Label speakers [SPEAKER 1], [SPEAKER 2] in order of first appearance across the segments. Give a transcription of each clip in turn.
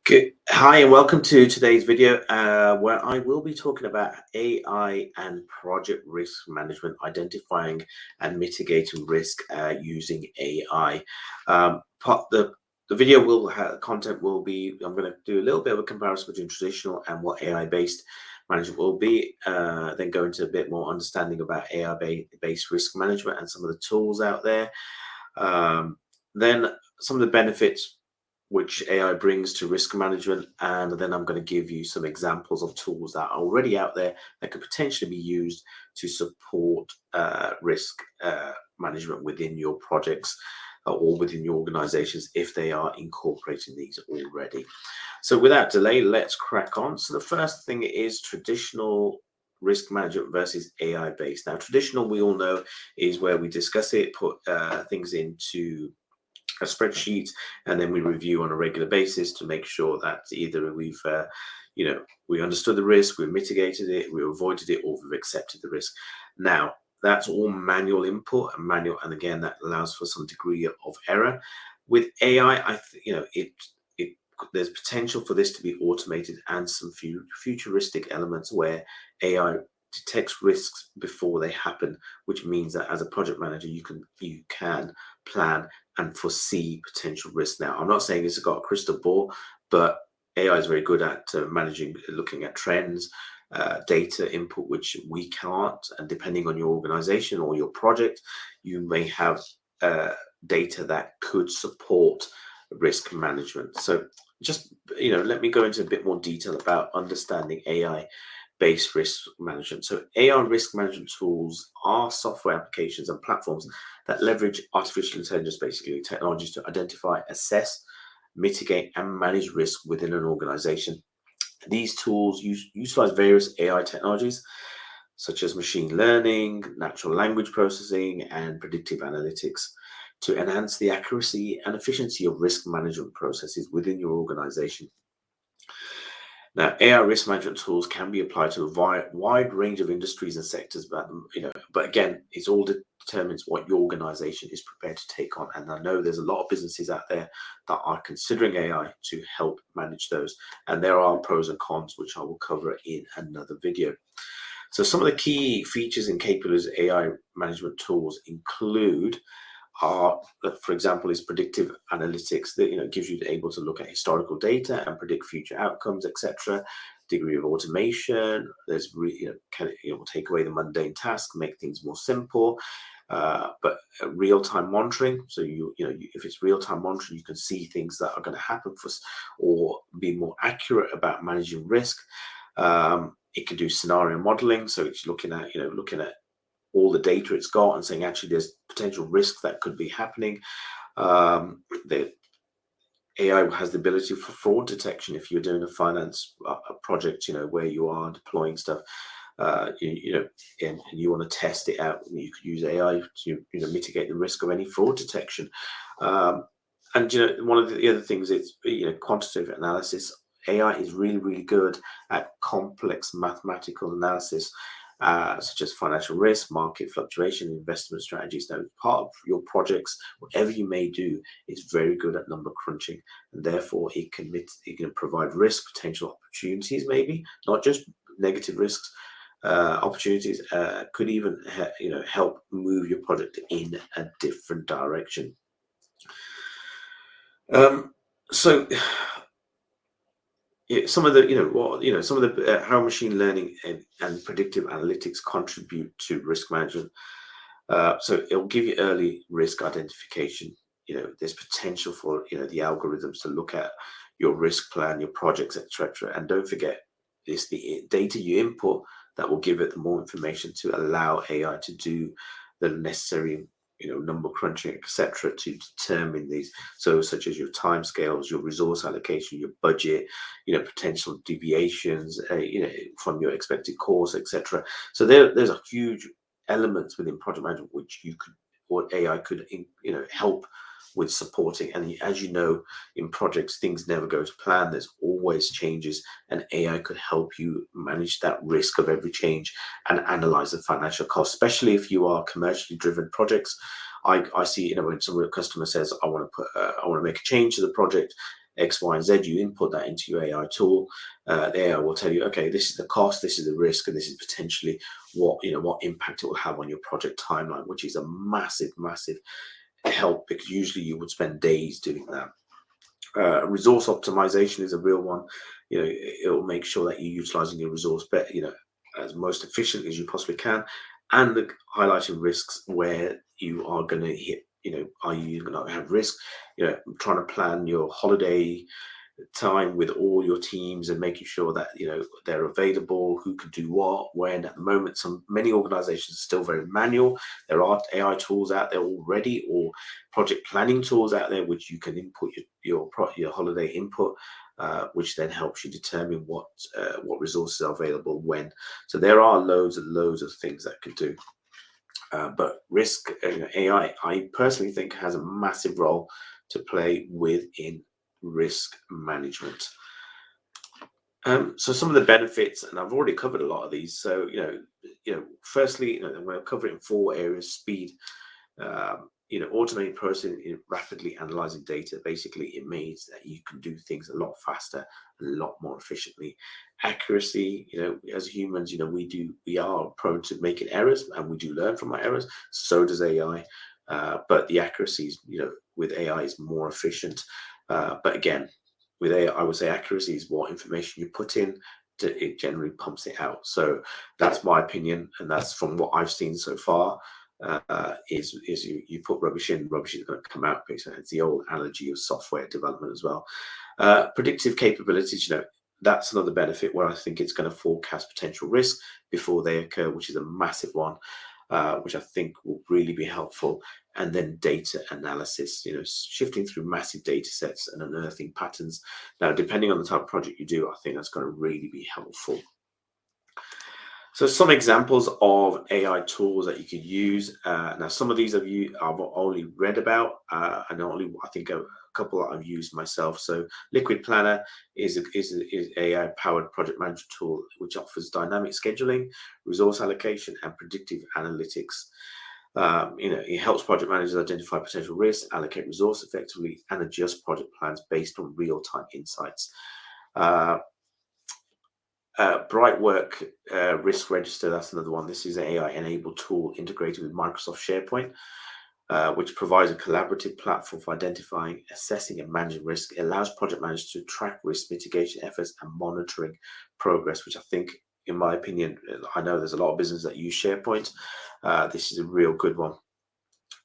[SPEAKER 1] Good. Hi, and welcome to today's video where I will be talking about AI and project risk management, identifying and mitigating risk using AI. The video will have content will be, I'm going to do a little bit of a comparison between traditional and what AI-based management will be, then go into a bit more understanding about AI-based risk management and some of the tools out there. Then some of the benefits which AI brings to risk management, and then I'm going to give you some examples of tools that are already out there that could potentially be used to support risk management within your projects or within your organizations if they are incorporating these already. So without delay, let's crack on. So the first thing is traditional risk management versus AI based. Now, traditional, we all know, is where we discuss it, put things into a spreadsheet, and then we review on a regular basis to make sure that either we understood the risk, we mitigated it, we avoided it, or we've accepted the risk. Now, that's all manual input and manual, and again, that allows for some degree of error. With AI, there's potential for this to be automated and some futuristic elements where AI detects risks before they happen, which means that as a project manager, you can plan and foresee potential risks. Now, I'm not saying it's got a crystal ball, but AI is very good at looking at trends, data input, which we can't. And depending on your organization or your project, you may have data that could support risk management. So just, let me go into a bit more detail about understanding AI-based risk management. So AI risk management tools are software applications and platforms that leverage artificial intelligence, basically technologies, to identify, assess, mitigate, and manage risk within an organization. These tools utilize various AI technologies such as machine learning, natural language processing, and predictive analytics to enhance the accuracy and efficiency of risk management processes within your organization. Now, AI risk management tools can be applied to a wide range of industries and sectors, but again, it all determines what your organization is prepared to take on. And I know there's a lot of businesses out there that are considering AI to help manage those, and there are pros and cons, which I will cover in another video. So some of the key features and capabilities of AI management tools include for example, is predictive analytics that gives you able to look at historical data and predict future outcomes, etc. Degree of automation. There's will take away the mundane task, make things more simple. But real-time monitoring. So if it's real-time monitoring, you can see things that are going to happen or be more accurate about managing risk. It can do scenario modeling, so it's looking at all the data it's got and saying actually there's potential risks that could be happening. The AI has the ability for fraud detection. If you're doing a finance project, where you are deploying stuff, and you want to test it out, you could use AI to mitigate the risk of any fraud detection. And one of the other things is quantitative analysis. AI is really, really good at complex mathematical analysis, such as financial risk, market fluctuation, investment strategies. Now, part of your projects, whatever you may do, is very good at number crunching, and therefore it can provide risk potential opportunities, maybe not just negative risks. Opportunities could even help move your project in a different direction. So some of the how machine learning and predictive analytics contribute to risk management. So it'll give you early risk identification. There's potential for the algorithms to look at your risk plan, your projects, etc. And don't forget, it's the data you input that will give it more information to allow AI to do the necessary number crunching, etc., to determine these, so such as your timescales, your resource allocation, your budget, potential deviations from your expected course, etc. So there's a huge elements within project management which AI could help with supporting. And as you know, in projects, things never go to plan. There's always changes, and AI could help you manage that risk of every change and analyze the financial cost, especially if you are commercially driven projects. I see, when some customer says, I want to make a change to the project, X, Y, and Z. You input that into your AI tool. The AI will tell you, okay, this is the cost, this is the risk, and this is potentially what impact it will have on your project timeline, which is a massive, massive help, because usually you would spend days doing that. Resource optimization is a real one. It will make sure that you're utilizing your resource better, as most efficiently as you possibly can, and highlighting risks where you are going to hit. Are you going to have risk? Trying to plan your holiday time with all your teams and making sure that they're available, who can do what when. At the moment, many organizations are still very manual. There are AI tools out there already, or project planning tools out there, which you can input your holiday input, which then helps you determine what resources are available when. So there are loads and loads of things that could do. But risk AI, I personally think, has a massive role to play within risk management. So some of the benefits, and I've already covered a lot of these. So firstly, I'm going to cover it in 4 areas: speed, automating processing, rapidly analyzing data. Basically, it means that you can do things a lot faster, a lot more efficiently. Accuracy, as humans, we are prone to making errors, and we do learn from our errors. So does AI, but the accuracy is, with AI is more efficient. But again, with AI, I would say accuracy is what information you put in. It generally pumps it out. So that's my opinion, and that's from what I've seen so far. Is you put rubbish in, rubbish is going to come out. Basically, it's the old analogy of software development as well. Predictive capabilities, that's another benefit where I think it's going to forecast potential risks before they occur, which is a massive one, which I think will really be helpful. And then data analysis, shifting through massive data sets and unearthing patterns. Now, depending on the type of project you do, I think that's going to really be helpful. So some examples of AI tools that you could use. Now, some of these I've only read about, and I think a couple that I've used myself. So Liquid Planner is AI-powered project management tool which offers dynamic scheduling, resource allocation, and predictive analytics. It helps project managers identify potential risks, allocate resource effectively, and adjust project plans based on real-time insights. Brightwork Risk Register, that's another one. This is an AI-enabled tool integrated with Microsoft SharePoint, which provides a collaborative platform for identifying, assessing, and managing risk. It allows project managers to track risk mitigation efforts and monitoring progress, which I think, in my opinion, I know there's a lot of businesses that use SharePoint. This is a real good one.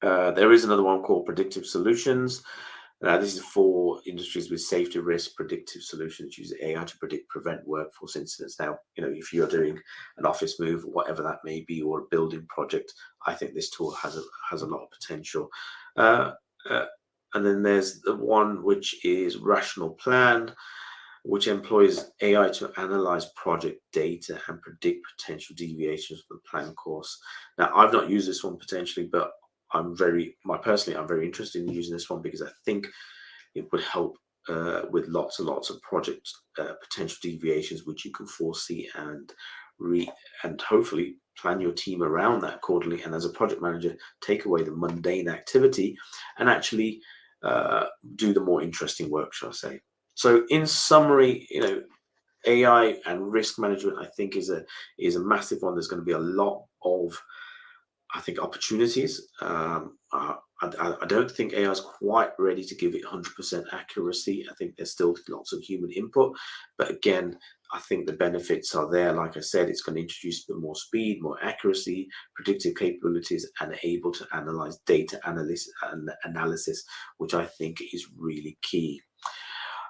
[SPEAKER 1] There is another one called Predictive Solutions. This is for industries with safety risk. Predictive solutions use AI to prevent workforce incidents. Now, if you're doing an office move, whatever that may be, or a building project, I think this tool has a lot of potential. And then there's the one which is Rational Plan, which employs AI to analyze project data and predict potential deviations from the plan course. Now, I've not used this one potentially, but I'm very interested in using this one, because I think it would help with lots and lots of project potential deviations, which you can foresee and hopefully plan your team around that accordingly. And as a project manager, take away the mundane activity and actually do the more interesting work, shall I say. So in summary, AI and risk management, I think, is a massive one. There's going to be a lot of, I think, opportunities. I don't think AI is quite ready to give it 100% accuracy. I think there's still lots of human input. But again, I think the benefits are there. Like I said, it's going to introduce a bit more speed, more accuracy, predictive capabilities, and able to analyze data analysis, which I think is really key.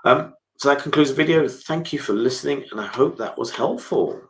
[SPEAKER 1] So that concludes the video. Thank you for listening, and I hope that was helpful.